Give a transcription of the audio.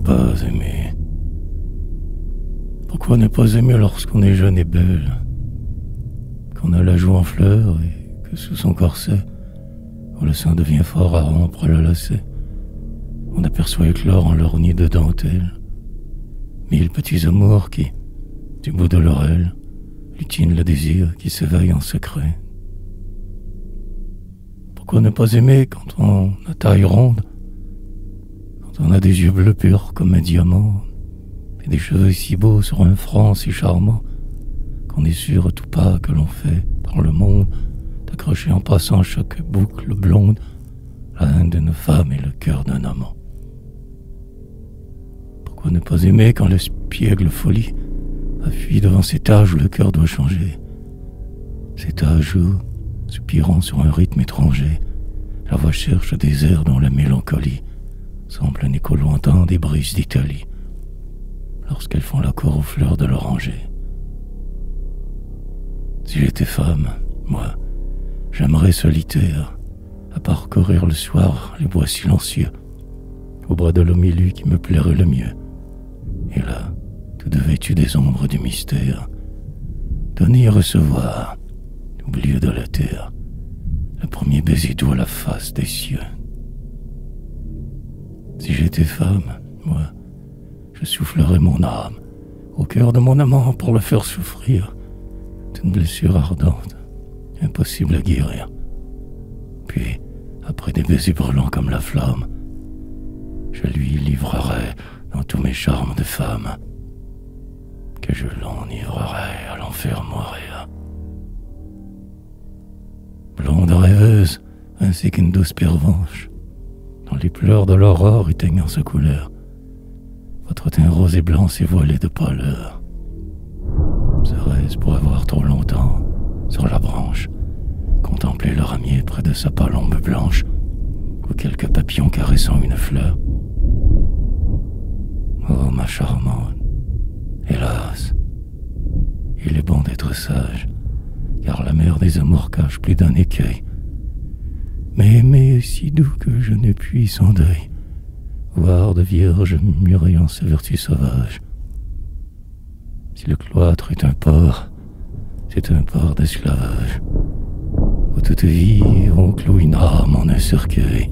pas aimer? Pourquoi ne pas aimer lorsqu'on est jeune et belle, qu'on a la joue en fleurs et que sous son corset, le sein devient fort à rompre le lacet. On aperçoit éclore en leur nid de dentelle 1000 petits amours qui, du bout de leur aile, lutinent le désir qui s'éveille en secret. Pourquoi ne pas aimer quand on a taille ronde, quand on a des yeux bleus purs comme un diamant, et des cheveux si beaux sur un front si charmant, qu'on est sûr à tout pas que l'on fait par le monde d'accrocher en passant chaque boucle blonde la haine d'une femme et le cœur d'un amant. Pourquoi ne pas aimer quand l'espiègle folie a fui devant cet âge où le cœur doit changer, cet âge où, soupirant sur un rythme étranger, la voix cherche des airs dont la mélancolie semble un écho lointain des brises d'Italie, lorsqu'elles font la cour aux fleurs de l'oranger. Si j'étais femme, moi, j'aimerais solitaire, à parcourir le soir les bois silencieux, au bras de l'homme élu qui me plairait le mieux. Et là, tout vêtu des ombres du mystère, donner et recevoir, au milieu de la terre, le premier baiser doux à la face des cieux. Si j'étais femme, moi, je soufflerais mon âme au cœur de mon amant pour le faire souffrir d'une blessure ardente, impossible à guérir. Puis, après des baisers brûlants comme la flamme, je lui livrerai dans tous mes charmes de femme, que je l'enivrerai à l'enfer mourir. Blonde rêveuse, ainsi qu'une douce pervenche, dans les pleurs de l'aurore éteignant sa couleur, votre teint rose et blanc s'est voilé de pâleur. Serait-ce pour avoir trop longtemps, sur la branche, contemplé le ramier près de sa palombe blanche, ou quelques papillons caressant une fleur? Oh, ma charmante, hélas, il est bon d'être sage, car la mer des amours cache plus d'un écueil. Mais aimer est si doux que je ne puis sans deuil voir de vierge mûrant sa vertu sauvage. Si le cloître est un port, c'est un port d'esclavage, où toute vie on cloue une âme en un cercueil.